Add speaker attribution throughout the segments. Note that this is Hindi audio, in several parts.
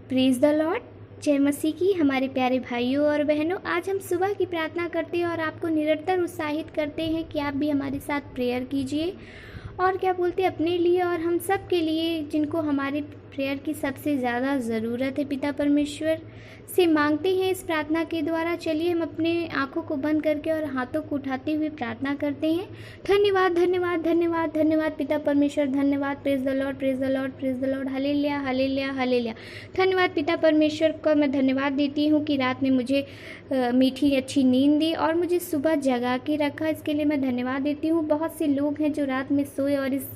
Speaker 1: Praise the Lord. जय मसीह की। हमारे प्यारे भाइयों और बहनों, आज हम सुबह की प्रार्थना करते हैं और आपको निरंतर उत्साहित करते हैं कि आप भी हमारे साथ प्रेयर कीजिए और क्या बोलते हैं, अपने लिए और हम सब के लिए जिनको हमारे प्रेयर की सबसे ज़्यादा ज़रूरत है, पिता परमेश्वर से मांगते हैं इस प्रार्थना के द्वारा। चलिए हम अपने आंखों को बंद करके और हाथों को उठाते हुए प्रार्थना करते हैं। धन्यवाद धन्यवाद धन्यवाद धन्यवाद पिता परमेश्वर, धन्यवाद। Praise the Lord, praise the Lord, praise the Lord. Hallelujah hallelujah hallelujah. धन्यवाद पिता परमेश्वर का मैं धन्यवाद देती हूँ कि रात में मुझे मीठी अच्छी नींद दी और मुझे सुबह जगा के रखा। इसके लिए मैं धन्यवाद देती हूँ। बहुत से लोग हैं जो रात में सोए और इस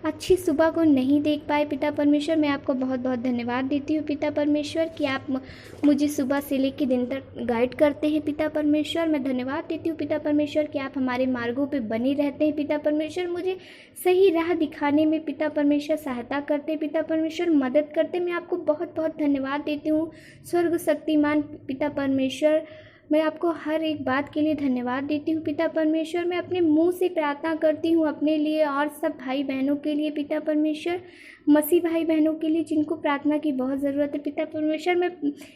Speaker 1: अच्छी सुबह को नहीं देख पाए। पिता परमेश्वर, मैं आपको बहुत बहुत धन्यवाद देती हूँ पिता परमेश्वर कि आप मुझे सुबह से लेकर दिन तक गाइड करते हैं। पिता परमेश्वर, मैं धन्यवाद देती हूँ पिता परमेश्वर कि आप हमारे मार्गों पे बने रहते हैं। पिता परमेश्वर, मुझे सही राह दिखाने में पिता परमेश्वर सहायता करते हैं। पिता परमेश्वर, मदद करते। मैं आपको बहुत बहुत धन्यवाद देती हूँ स्वर्ग शक्तिमान पिता परमेश्वर। मैं आपको हर एक बात के लिए धन्यवाद देती हूँ पिता परमेश्वर। मैं अपने मुंह से प्रार्थना करती हूँ अपने लिए और सब भाई बहनों के लिए पिता परमेश्वर, मसीह भाई बहनों के लिए जिनको प्रार्थना की बहुत ज़रूरत है। पिता परमेश्वर, मैं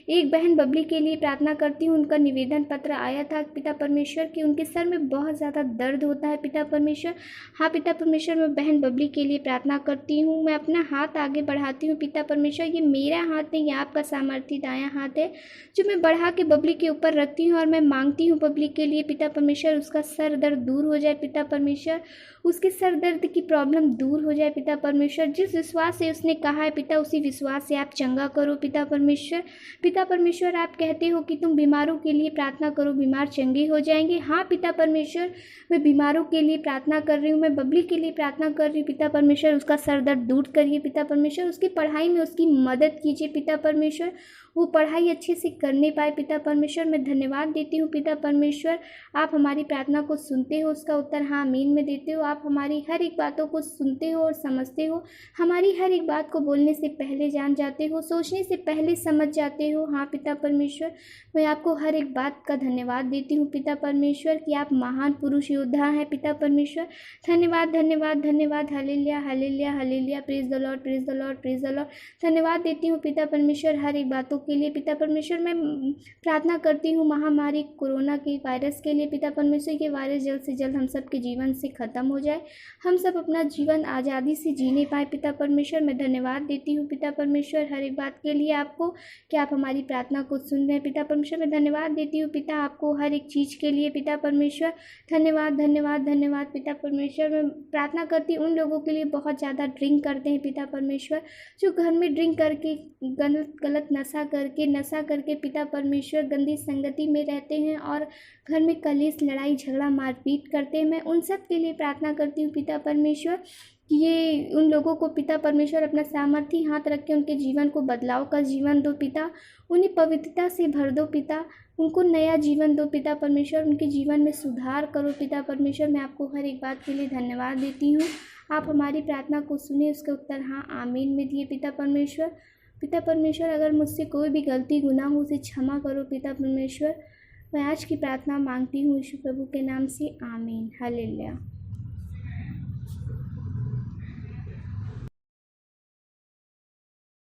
Speaker 1: एक बहन बबली के लिए प्रार्थना करती हूँ। उनका निवेदन पत्र आया था पिता परमेश्वर कि उनके सर में बहुत ज़्यादा दर्द होता है पिता परमेश्वर। हाँ पिता परमेश्वर, मैं बहन बबली के लिए प्रार्थना करती हूँ। मैं अपना हाथ आगे बढ़ाती हूँ पिता परमेश्वर। ये मेरा हाथ नहीं, ये आपका सामर्थी दायां हाथ है जो मैं बढ़ा के बबली के ऊपर रखती हूँ और मैं मांगती हूँ बबली के लिए पिता परमेश्वर, उसका सर दर्द दूर हो जाए पिता परमेश्वर, उसके सर दर्द की प्रॉब्लम दूर हो जाए पिता परमेश्वर। जिस विश्वास से उसने कहा है पिता, उसी विश्वास से आप चंगा करो पिता परमेश्वर। पिता परमेश्वर, आप कहते हो कि तुम बीमारों के लिए प्रार्थना करो, बीमार चंगे हो जाएंगे। हाँ पिता परमेश्वर, मैं बीमारों के लिए प्रार्थना कर रही हूँ, मैं बबली के लिए प्रार्थना कर रही हूँ पिता परमेश्वर। उसका सर दर्द दूर करिए पिता परमेश्वर, उसकी पढ़ाई में उसकी मदद कीजिए पिता परमेश्वर, वो पढ़ाई अच्छे से करने पाए पिता परमेश्वर। मैं धन्यवाद देती हूँ पिता परमेश्वर, आप हमारी प्रार्थना को सुनते हो, उसका उत्तर हाँ आमीन में देते हो। आप हमारी हर एक बातों को सुनते हो और समझते हो, हमारी हर एक बात को बोलने से पहले जान जाते हो, सोचने से पहले समझ जाते हो। हाँ पिता परमेश्वर, मैं आपको हर एक बात का धन्यवाद देती हूँ पिता परमेश्वर कि आप महान पुरुष योद्धा हैं पिता परमेश्वर। धन्यवाद धन्यवाद धन्यवाद। Hallelujah hallelujah hallelujah. Praise the Lord, praise the Lord, praise the Lord. धन्यवाद देती हूँ पिता परमेश्वर हर एक बातों के लिए पिता परमेश्वर। मैं प्रार्थना करती हूँ महामारी कोरोना के वायरस के लिए पिता परमेश्वर, ये वायरस जल्द से जल्द हम सब के जीवन से ख़त्म हो जाए, हम सब अपना जीवन आज़ादी से जीने पाए पिता परमेश्वर। मैं धन्यवाद देती हूँ पिता परमेश्वर हर एक बात के लिए आपको कि आप हमारी प्रार्थना को सुन रहे हैं पिता परमेश्वर। मैं धन्यवाद देती हूँ पिता आपको हर एक चीज़ के लिए पिता परमेश्वर। धन्यवाद धन्यवाद धन्यवाद पिता परमेश्वर। मैं प्रार्थना करती हूँ उन लोगों के लिए बहुत ज़्यादा ड्रिंक करते हैं पिता परमेश्वर, जो घर में ड्रिंक करके गलत नशा करके पिता परमेश्वर गंदी संगति में रहते हैं और घर में कलेश लड़ाई झगड़ा मारपीट करते हैं। मैं उन सब के लिए प्रार्थना करती हूँ पिता परमेश्वर कि ये उन लोगों को पिता परमेश्वर अपना सामर्थी हाथ रख के उनके जीवन को बदलाव का जीवन दो पिता, उन्हें पवित्रता से भर दो पिता, उनको नया जीवन दो पिता परमेश्वर, उनके जीवन में सुधार करो पिता परमेश्वर। मैं आपको हर एक बात के लिए धन्यवाद देती हूँ। आप हमारी प्रार्थना को सुने, उसका उत्तर हाँ आमीन में दिए पिता परमेश्वर। पिता परमेश्वर, अगर मुझसे कोई भी गलती गुनाह हो उसे क्षमा करो पिता परमेश्वर। मैं आज की प्रार्थना मांगती हूँ यीशु प्रभु के नाम से, आमीन। हालेलुया।